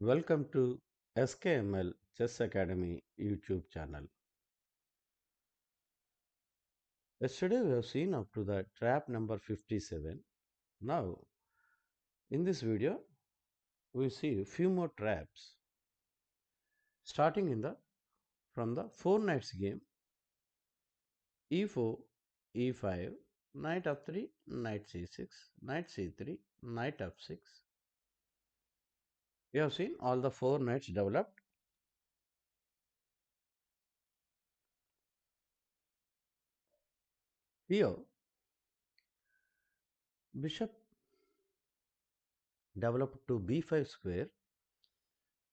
Welcome to SKML Chess Academy YouTube channel. Yesterday we have seen up to the trap number 57. Now in this video we see a few more traps starting from the 4 knights game e4, e5, knight f3, knight c6, knight c3, knight f6. We have seen all the 4 knights developed. Here bishop developed to b5 square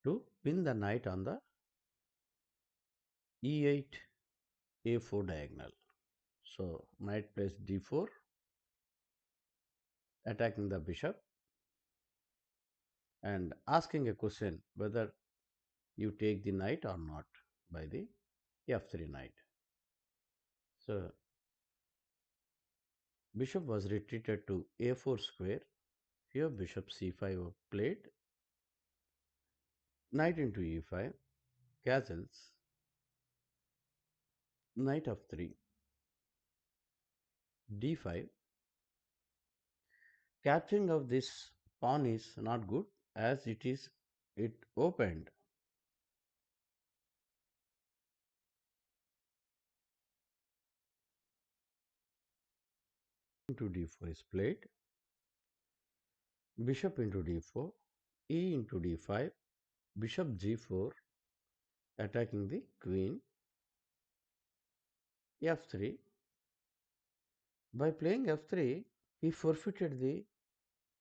to pin the knight on the e8 a4 diagonal. So knight plays d4, attacking the bishop and asking a question whether you take the knight or not by the f3 knight. So bishop was retreated to a4 square. Here bishop c5 played, knight into e5, castles, knight f3, d5. Capturing of this pawn is not good as it opened into d4 is played, bishop into d4, e into d5, bishop g4, attacking the queen, f3. By playing f3, he forfeited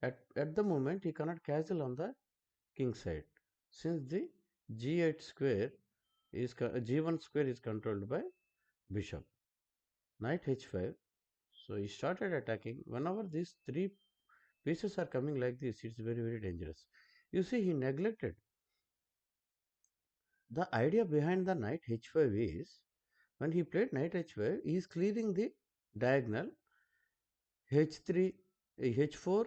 at the moment he cannot castle on the king side since the g8 square g1 square is controlled by bishop. Knight h5. So he started attacking. Whenever these three pieces are coming like this, it's very dangerous. You see, he neglected. The idea behind the knight h5 is when he played knight h5, he is clearing the diagonal h3, h4,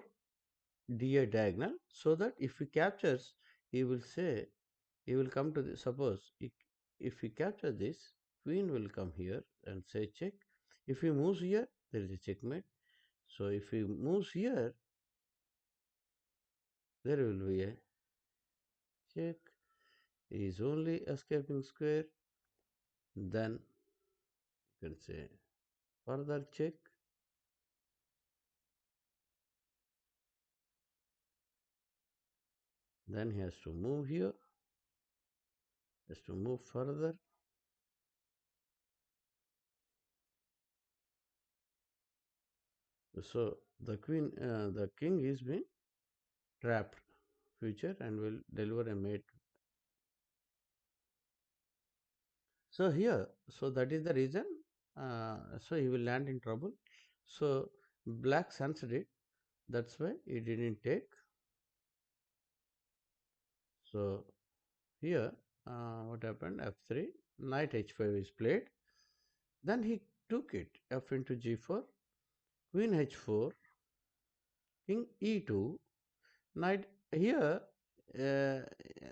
d8 diagonal, so that if he captures, he will say, he will come to the, suppose if he capture this, queen will come here and say check. If he moves here, there is a checkmate. So if he moves here, there will be a check. He is only escaping square. Then you can say further check. Then he has to move here, has to move further. So the king is been trapped future and will deliver a mate. So here, so that is the reason. So he will land in trouble. So black sensed it. That's why he didn't take. So here, what happened? F3, knight h5 is played. Then he took it. F into g4, queen h4, king e2, knight here. Uh,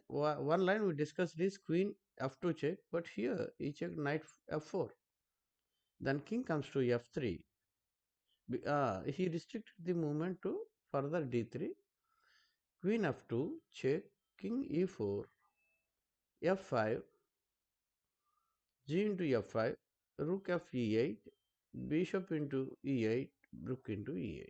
one line we discussed is queen f2 check, but here he checked knight f4. Then king comes to f3. He restricted the movement to further d3. Queen f2 check, king e4, f5, g into f5, rook f e8, bishop into e8, rook into e8.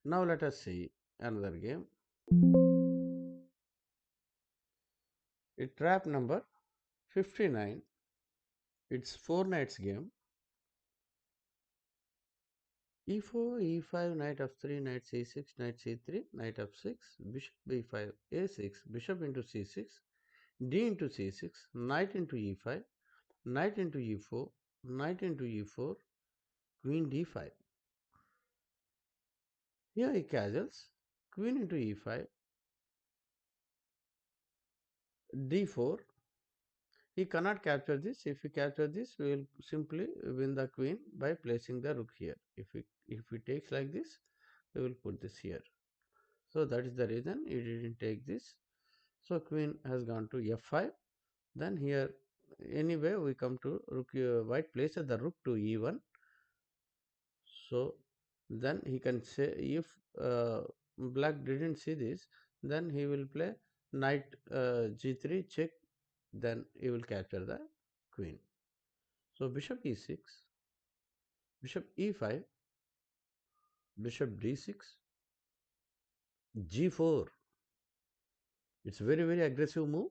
Now let us see another game. It trap number 59. It's 4 knights game. e4, e5, knight f3, knight c6, knight c3, knight f6, bishop b5, a6, bishop into c6, d into c6, knight into e5, knight into e4, knight into e4, queen d5. Here he castles, queen into e5, d4, He cannot capture this. If we capture this, we will simply win the queen by placing the rook here. If he takes like this, we will put this here. So that is the reason he didn't take this. So queen has gone to f5. Then here anyway we come to rook. White places the rook to e1. So then he can say, if black didn't see this, then he will play knight g3 check. Then he will capture the queen. So bishop e6, bishop e5, bishop d6, g4. It's very aggressive move,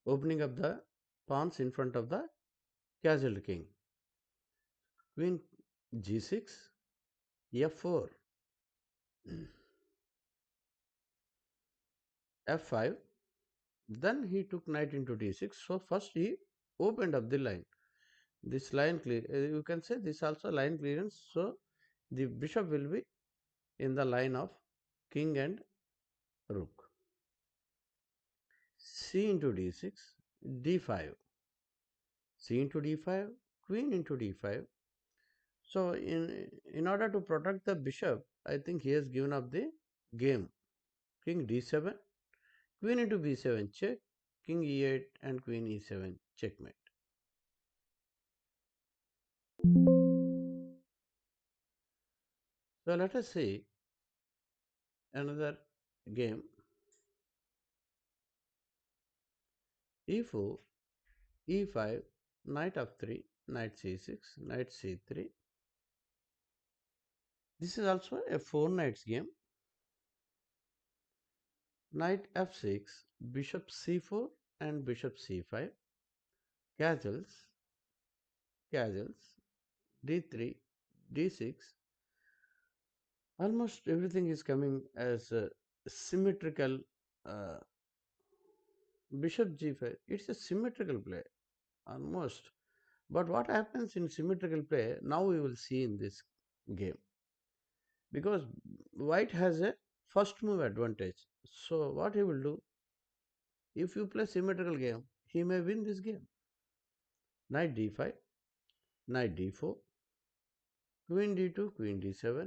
opening up the pawns in front of the castle king. Queen g6, f4, f5. Then he took knight into d6. So first he opened up the line. This line clear. You can say this also line clearance. So the bishop will be in the line of king and rook. C into d6, d5, c into d5, queen into d5. So in order to protect the bishop, I think he has given up the game. King d7, queen into b7 check, king e8 and queen e7 checkmate. So let us see another game. e4, e5, knight f3, knight c6, knight c3. This is also a 4 knights game. Knight f6, bishop c4 and bishop c5, castles, castles, d3, d6. Almost everything is coming as a symmetrical. uh, Bishop g5, it's a symmetrical play almost. But what happens in symmetrical play, now we will see in this game, because white has a first move advantage. So what he will do, if you play symmetrical game, he may win this game. Knight d5, knight d4, queen d2, queen d7.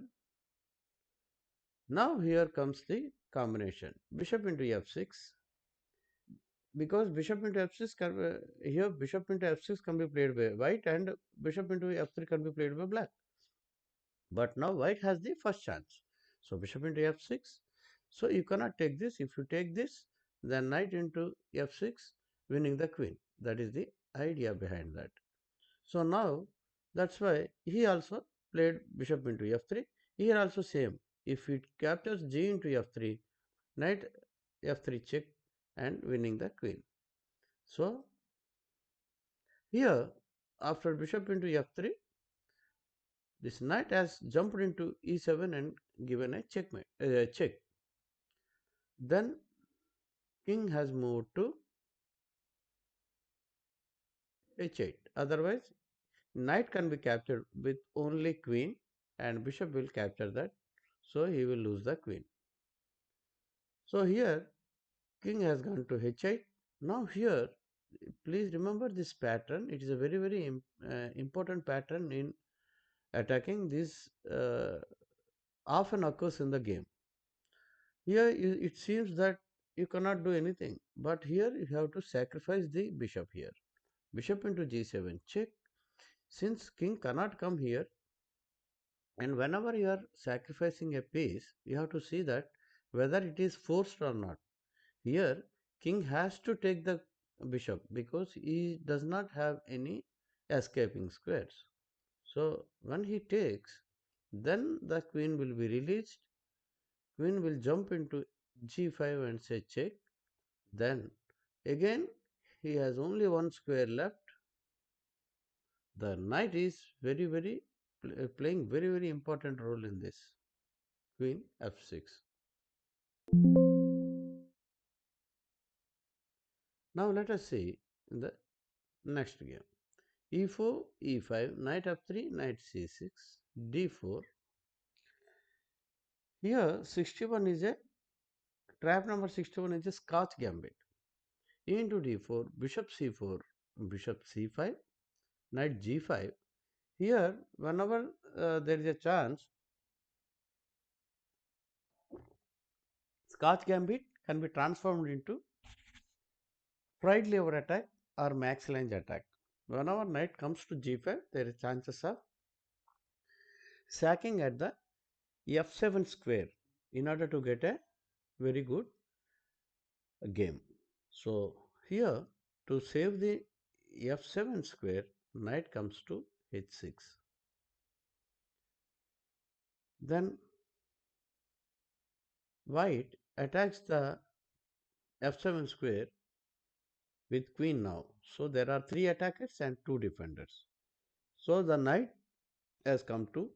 Now here comes the combination, bishop into f6. Because bishop into f6 can here bishop into f6 can be played by white, and bishop into f3 can be played by black. But now white has the first chance. So bishop into f6. So you cannot take this. If you take this, then knight into f6, winning the queen. That is the idea behind that. So now that's why he also played bishop into f3. Here also same. If it captures g into f3, knight f3 check and winning the queen. So here after bishop into f3, this knight has jumped into e7 and given a checkmate check. Then king has moved to h8. Otherwise, knight can be captured with only queen, and bishop will capture that. So he will lose the queen. So here king has gone to h8. Now here, please remember this pattern. It is a very important pattern in attacking. This often occurs in the game. Here it seems that you cannot do anything, but here you have to sacrifice the bishop here. Bishop into g7 check. Since king cannot come here, and whenever you are sacrificing a piece, you have to see that whether it is forced or not. Here king has to take the bishop because he does not have any escaping squares. So when he takes, then the queen will be released. Queen will jump into g5 and say check. Then again he has only one square left. The knight is playing very important role in this. Queen f6. Now let us see in the next game. e4, e5, knight f3, knight c6, d4. Here 61 is a trap number 61 is a Scotch gambit. E into d4, bishop c4, bishop c5, knight g5. Here, whenever there is a chance, Scotch Gambit can be transformed into fried lever attack or max range attack. Whenever knight comes to g5, there is chances of sacking at the f7 square in order to get a very good game. So here, to save the f7 square, knight comes to h6. Then white attacks the f7 square with queen now. So there are three attackers and two defenders. So the knight has come to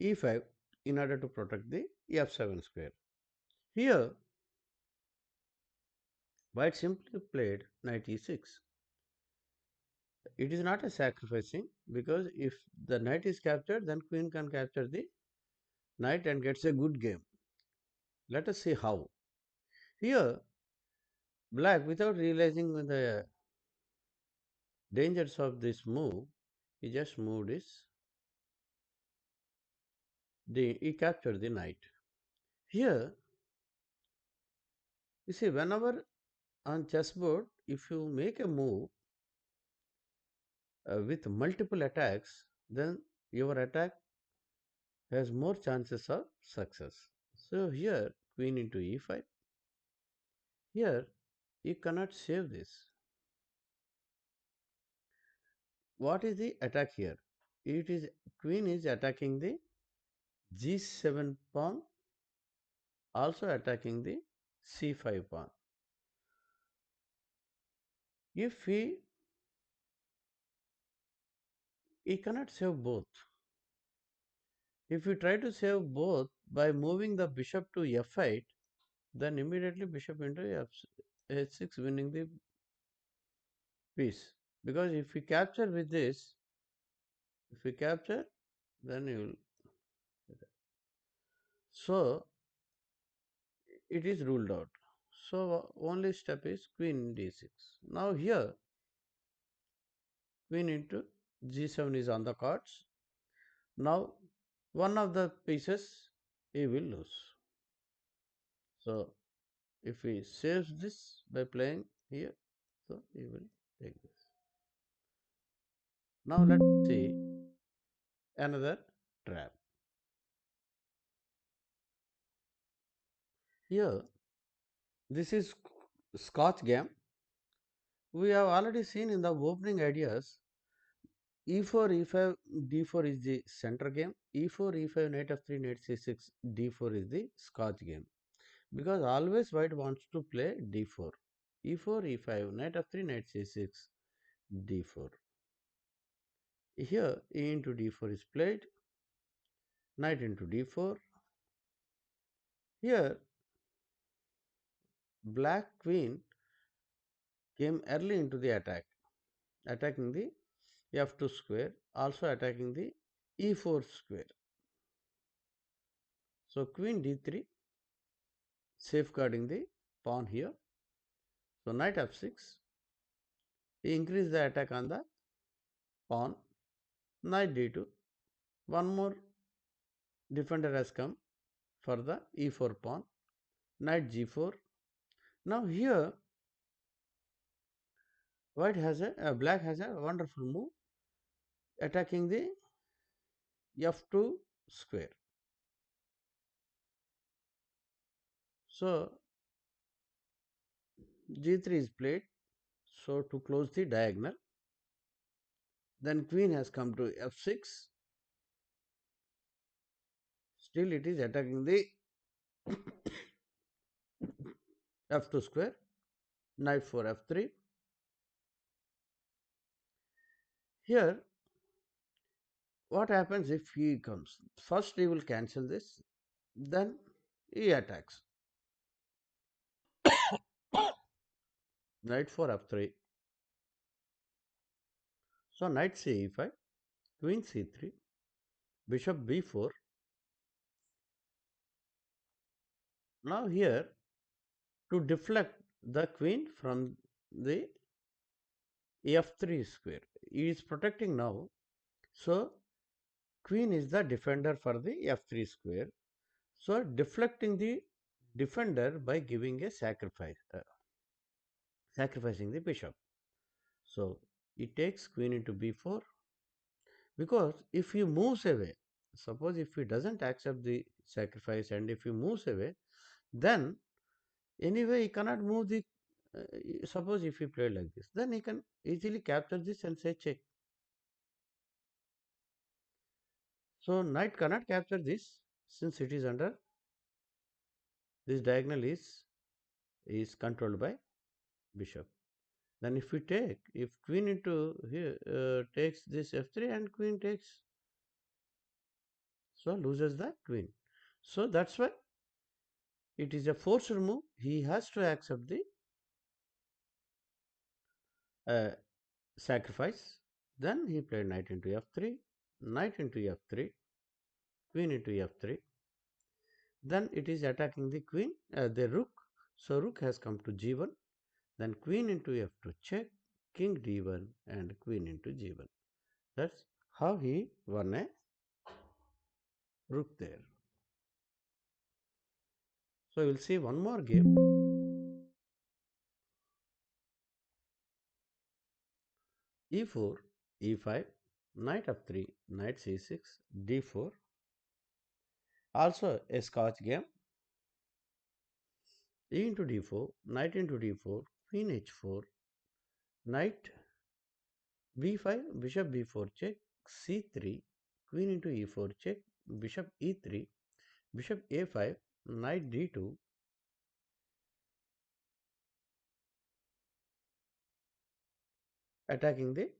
e5 in order to protect the f7 square. Here, white simply played knight e6. It is not a sacrificing, because if the knight is captured, then queen can capture the knight and gets a good game. Let us see how. Here, black, without realizing the dangers of this move, he just moved he captured the knight. Here, you see, whenever on chessboard, if you make a move with multiple attacks, then your attack has more chances of success. So here, queen into e5. Here, you cannot save this. What is the attack here? It is queen is attacking the g7 pawn, also attacking the c5 pawn. If he cannot save both. If you try to save both by moving the bishop to f8, then immediately bishop into h6, winning the piece. Because if we capture with this, if we capture, then you will. So it is ruled out. So only step is queen d6. Now here, queen into g7 is on the cards. Now one of the pieces he will lose. So if he saves this by playing here, so he will take this. Now let's see another trap. Here, this is Scotch game. We have already seen in the opening ideas e4, e5, d4 is the center game. e4, e5, knight f3, knight c6, d4 is the Scotch game. Because always white wants to play d4. e4, e5, knight f3, knight c6, d4. Here e into d4 is played, knight into d4. Here black queen came early into the attack, attacking the f2 square, also attacking the e4 square. So queen d3, safeguarding the pawn here. So knight f6, he increased the attack on the pawn. Knight d2, one more defender has come for the e4 pawn. Knight g4. Now here black has a wonderful move, attacking the f2 square. So g3 is played, so to close the diagonal. Then queen has come to f6. Still it is attacking the f2 square. Knight for f3. Here, what happens if he comes? First he will cancel this, then he attacks. Knight for f3. So knight c5, queen c3, bishop b4. Now here, to deflect the queen from the f3 square. He is protecting now. So queen is the defender for the f3 square. So deflecting the defender by giving a sacrifice, sacrificing the bishop. So it takes queen into b4, because if he moves away, suppose if he doesn't accept the sacrifice and if he moves away, then anyway he cannot move the, suppose if he played like this, then he can easily capture this and say check. So knight cannot capture this since it is under, this diagonal is controlled by bishop. Then if we take, if queen into here takes this f3 and queen takes, so loses the queen. So that's why it is a forced move. He has to accept the uh, sacrifice. Then he played knight into f3, knight into f3, queen into f3. Then it is attacking the queen, the rook. So rook has come to g1. Then queen into f2 check, king d1 and queen into g1. That's how he won a rook there. So we'll see one more game. e4, e5, knight f3, knight c6, d4. Also a Scotch game. E into d4, knight into d4, queen h4, knight b5, bishop b4 check, c3, queen into e4 check, bishop e3, bishop a5, knight d2, attacking the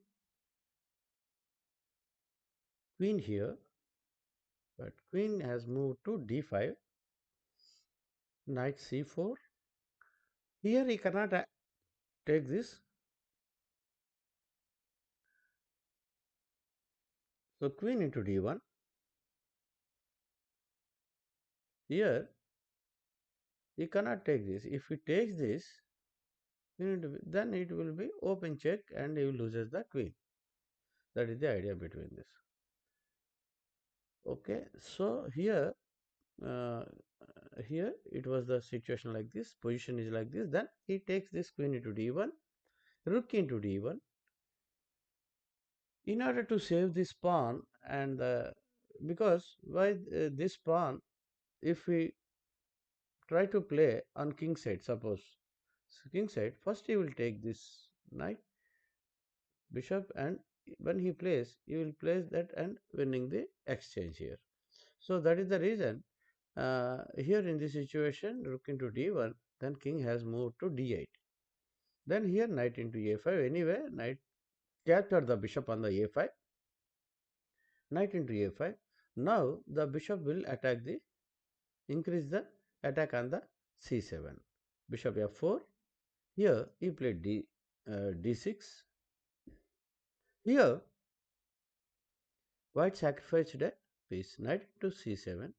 queen here, but queen has moved to d5, knight c4. Here he cannot take this. So queen into d1. Here he cannot take this. If he takes this, then it will be open check and he loses the queen. That is the idea between this. Okay, so uh, here it was the situation like this, position is like this. Then he takes this queen into d1, rook into d1, in order to save this pawn. And because why this pawn, if we try to play on king side, suppose king side, first he will take this knight, bishop, and when he plays, he will place that and winning the exchange here. So that is the reason here in this situation, rook into d1, then king has moved to d8. Then here knight into a5. Anyway, knight captured the bishop on the a5. Knight into a5. Now the bishop will attack the, increase the attack on the c7. Bishop f4. Here he played d6. Here white sacrificed a piece. Knight to c7.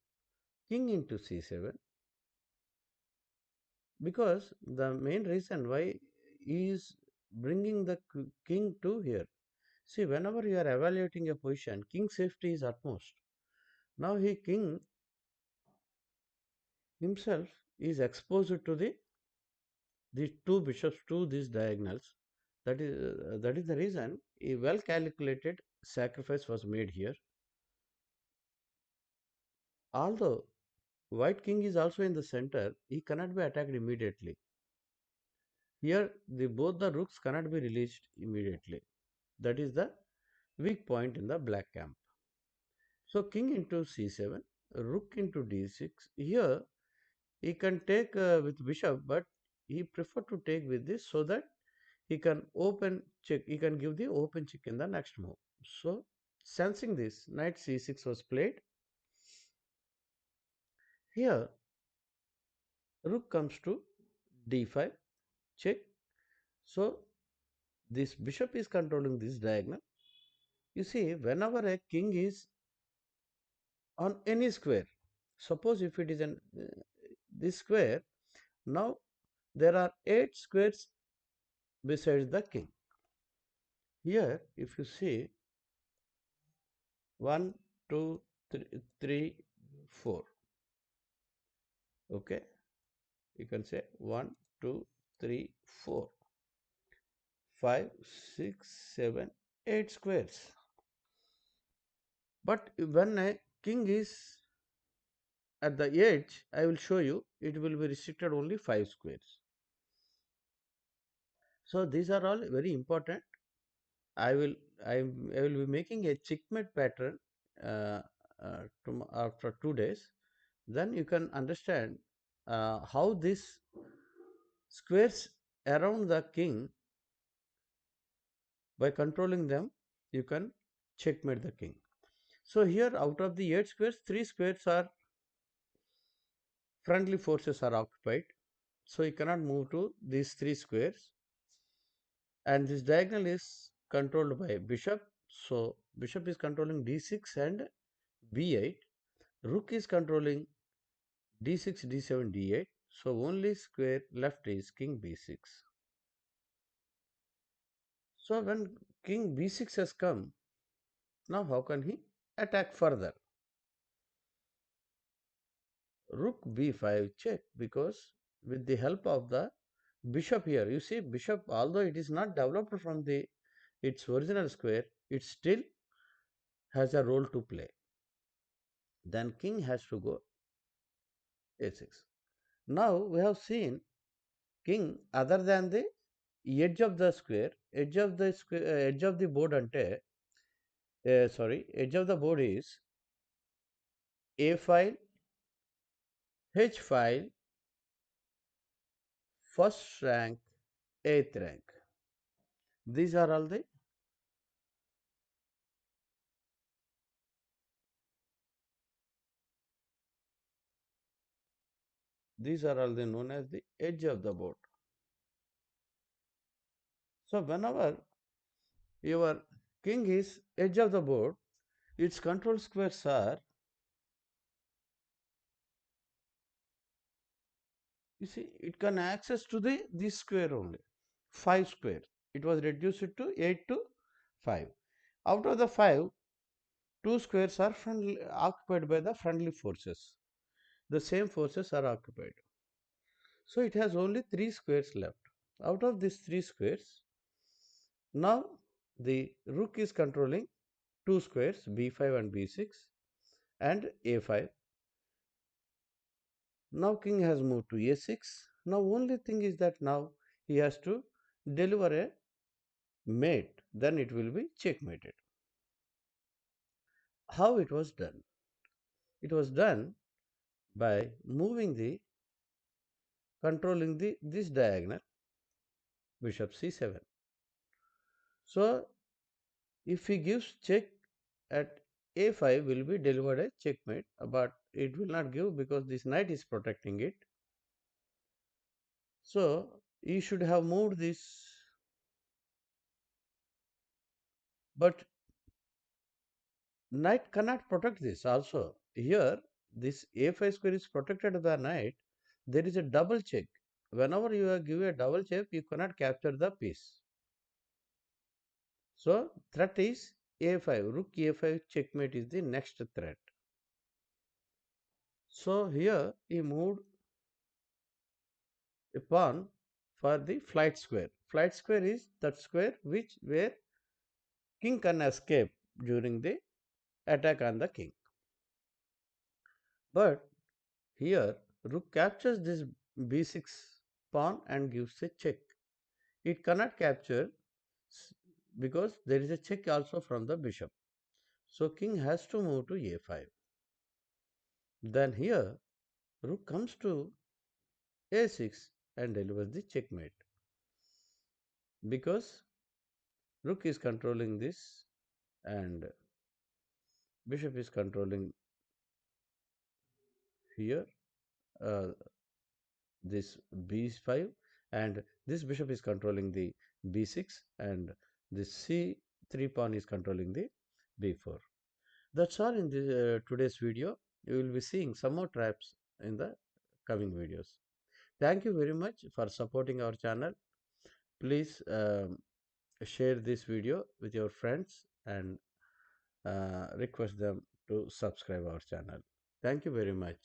King into c7. Because the main reason why he is bringing the king to here. See, whenever you are evaluating a position, king safety is utmost. Now he king himself is exposed to the two bishops to these diagonals. That is the reason a well calculated sacrifice was made here. Although white king is also in the center, he cannot be attacked immediately. Here the both the rooks cannot be released immediately. That is the weak point in the black camp. So king into c7, rook into d6. Here he can take with bishop, but he prefer to take with this so that he can open check. He can give the open check in the next move. So sensing this, knight c6 was played. Here rook comes to d5 check. So this bishop is controlling this diagonal. You see, whenever a king is on any square, suppose if it is an this square, now there are 8 squares besides the king. Here, if you see 1, 2, 3, 4, okay, you can say 1, 2, 3, 4, 5, 6, 7, 8 squares. But when a king is at the edge, I will show you it will be restricted only 5 squares. So these are all very important. I will I will be making a checkmate pattern uh, after 2 days. Then you can understand how these squares around the king, by controlling them, you can checkmate the king. So here, out of the 8 squares, 3 squares are friendly forces are occupied. So you cannot move to these 3 squares, and this diagonal is controlled by bishop. So bishop is controlling d6 and b8. Rook is controlling d6, d7, d8. So only square left is king b6. So when king b6 has come, now how can he attack further? Rook b5 check, because with the help of the bishop here, you see bishop, although it is not developed from the its original square, it still has a role to play. Then king has to go a6. Now we have seen king other than the edge of the square, edge of the board ante, sorry, edge of the board is a file, h file, first rank, eighth rank. These are all the known as the edge of the board. So whenever your king is edge of the board, its control squares are, you see, it can access to the this square only, 5 square. It was reduced to 8 to 5. Out of the 5, 2 squares are occupied by the friendly forces. The same forces are occupied. So it has only 3 squares left. Out of these 3 squares, now the rook is controlling 2 squares, b5 and b6 and a5. Now king has moved to a6. Now only thing is that now he has to deliver a mate, then it will be checkmated. How it was done? It was done by moving the controlling the this diagonal, bishop c7. So if he gives check at a5, will be delivered a checkmate, but it will not give because this knight is protecting it. So he should have moved this, but knight cannot protect this also. Here, this a5 square is protected by the knight. There is a double check. Whenever you give a double check, you cannot capture the piece. So, threat is a5. Rook a5 checkmate is the next threat. So, here he moved a pawn for the flight square. Flight square is that square where king can escape during the attack on the king. But here, rook captures this b6 pawn and gives a check. It cannot capture because there is a check also from the bishop. So king has to move to a5. Then here, rook comes to a6 and delivers the checkmate, because rook is controlling this and bishop is controlling here uh, this b5, and this bishop is controlling the b6, and this c3 pawn is controlling the b4. That's all in the today's video. You will be seeing some more traps in the coming videos. Thank you very much for supporting our channel. Please share this video with your friends and request them to subscribe our channel. Thank you very much.